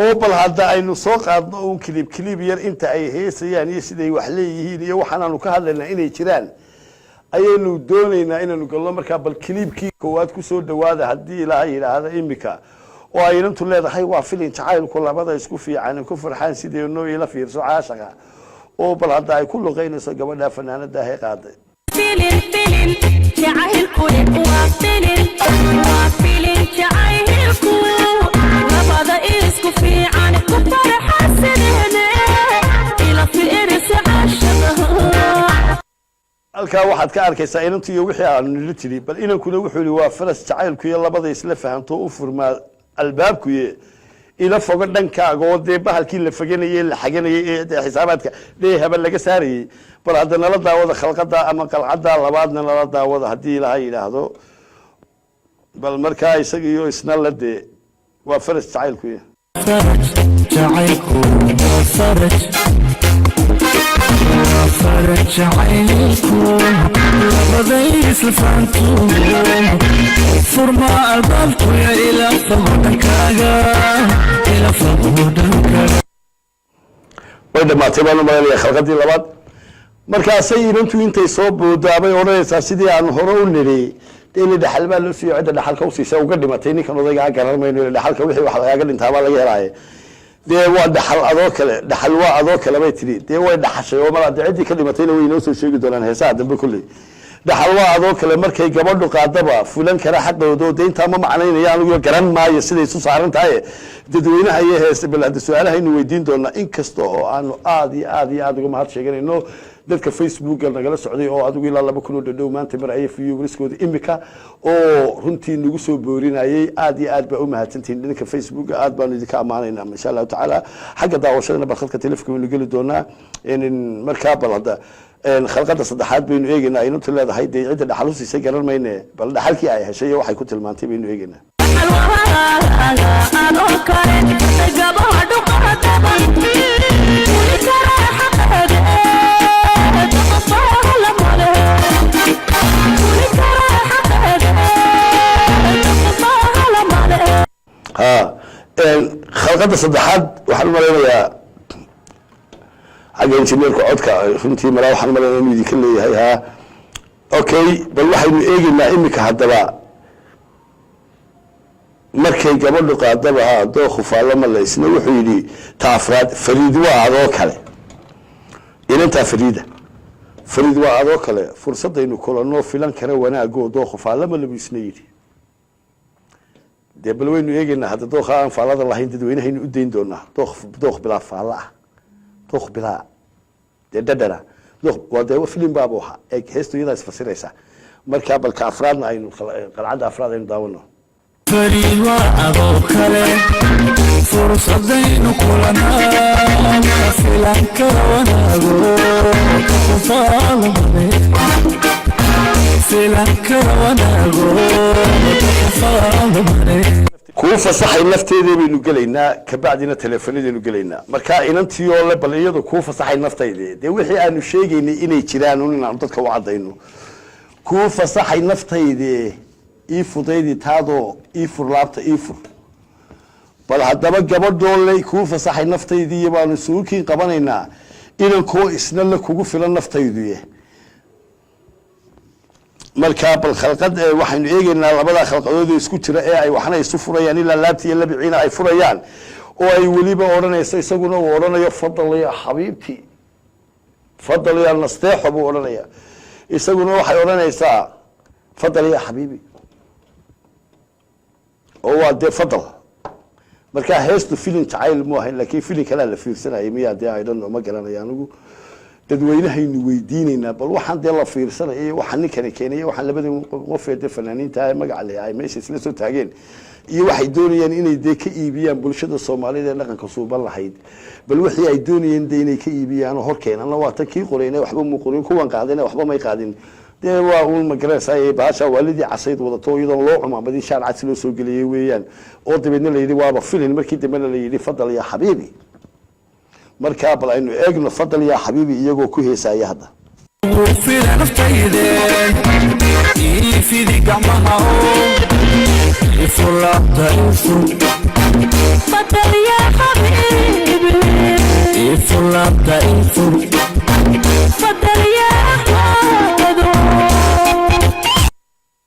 oo bal hadda aynu soo qaadno uun kilib yar inta ay heesayaan iyo siday wax leeyihiin iyo waxaanaanu ka hadlaynaa inay jiraan ayaynu doonaynaa inaanu galno markaa bal kilibkii koowaad ku soo dhawaada haddii ilaahay yidhaahda imika oo ay inantu leedahay waa filin jacaylku labada isku fiican ku farxaan sideeno ila fiirso caashaqa oo bal hadda ay ku luqaynayso gabadha fanaanada ay qaaday filin jacaylku waa filin jacaylku labada isku fiican ku farxaan sideeno ila fiirso caashaqa halkaa waxaad ka arkaysaa inantu iyo wixii aanu nila tiri bal inankuna wuxuu yidhi waa faras jacaylku iyo labada isla fahanto u furmaa albaabku ila fogo dhankaaga oo dee bahalkii la faganayay la xaganayay ee xisaabaadka dheehaba laga saarayay bal hadda nala daawada khalqada ama qalcada labaadna nala daawada haddii ilaahay yidhaahdo bal markaa isaga iyo isna la dee waa faras jacaylku فرج عينيكم لبضيس الفانتوم فرما البابكو يا إلى فضلكاغا إلى فضلكاغا وإذا ما تبانو مالي خلقتي لباد markaasay inantu intay soo boodaabay oranaysaa sidii aan hore u niri inay dhaxal baa loo sii cid dhaxalka u siisay uga dhimatay ninkan odayga garanmayno dhaxalka wixii wax laga dhintaaba laga helay dee waa dhaxal adoo kale dhaxal waa adoo kale bay tiri dee way dhaxashay oo mar cidii ka dhimatayna way inoo soo sheegi doonaan heesaha dambe kulli dhaxal waa adoo kale markay gabadhu qaadaba fulan kara xaqoodo deynta ma macnaynaya anigu garan maayo siday isu saaran tahay dadweynaha iyo heesa balad su'aalaha inuu weydiin doona in kasta oo aanu aad uga mahad sheeganayno dadka Facebook nagala socday oo adigu ilaa 200 dhadhow maanta mar ay viewskooda imika oo runtii nagu soo boorinayay aad ba u mahadsantiin dadka Facebook aad baan idinka amaanaynaa insha Allah taala xagga daawashadana barkadka telefoonka gali doona in markaa balada khalqada saddexaad baynu eegaynaa inuu leedahay deecida dhaxal u siisay garan mayne bal dhaxalkii ay heshay waxay ku tilmaantay baynu eegaynaa خلقة صدحات وحنا مرينا حاجة إنجنير كعودك فهمتي مراوح حنا مرينا ميدي كله هاي ها أوكي بل واحد من إيجي ما إمك هذا بقى مركي قبل قاعدة بقى دوخ فعلا ما ليس نروح يدي تعفراد فريد وعروك عليه إلى أنت فريد وعروك عليه فرصة إنه كل نوع فلان كره وأنا أقول دوخ فعلا ما اللي بيسنيدي dee bal waynu eegaynaa hadda dooqa aan faalada lahayn dadweynaha u deyn doonaa dooq bilaa faala ah dooq bilaa dadana dooq waa dee film baabo waxa ay heesto iyada isfasiraysa marka balka afraadna aynu qalcada afraad aynu daawano فريد وأبوكله فرصتين كلنا فلانك وانا أقول فلانك وانا أقول كوفة صحي نفتي ذي بينو قلينا كبعدنا تلفوني ذي قلينا مركا إنتي ولا بليادو كوفة صحي نفتي ذي وحي أنو شيء إني تيرانو نعطتك وعدينو كوفة صحي نفتي ذي إيفوديدي تادو إيفور لابتا إيفور بل هدبا قبردو لي كوفة صحي نفتي ذي يبانو سوكي قبانينا إنو كو إسنالك كوفة لنفتي ذي marka bal khalqad waxaan eegaynaa labada khalqadood isku jira ee ay waxna isu furayaan ilaa laabti iyo labciina ay furayaan oo ay waliba oranayso isaguna uu oranayo fadal ya xabiibti fadal ya nasteexo buu oranaya isaguna waxay oranaysaa fadal ya xabiibi oo waa de fadal marka heestu filin jacayl mu ahayn laakiin filin kale la fiirsanayay miyaa de ay dhan ma garanayaan ugu dadweynahaynu weydiinayna bal waxaan dee la fiirsanay waxaan ninkani keenay waxaan labada qof ee fanaaniinta ay magac leeyahay meesha isla soo taageen iyo waxay doonayaan inay dee ka iibiyaan bulshada Soomaaliyeed ee dhaqanka suuban lahayd bal wixii ay doonayeen dee inay ka iibiyaan horkeenana waa tan kii qoreynay waxba mu qorin kuwan qaadina waxba may qaadin dee waa uu magarasay baasha walidii casayd wadato iyadoo loo cumamadii shaarcad loo soo galiyay weeyaan oo dibadna la yiri waaba filin markii dibadna la yiri fadal ya xabiibi marka bal aynu eegno fadal ya xabiibi iyagoo ku heesaya hadda في نفتيده في ذي قمها يفرط فضل يا albaabka ii fur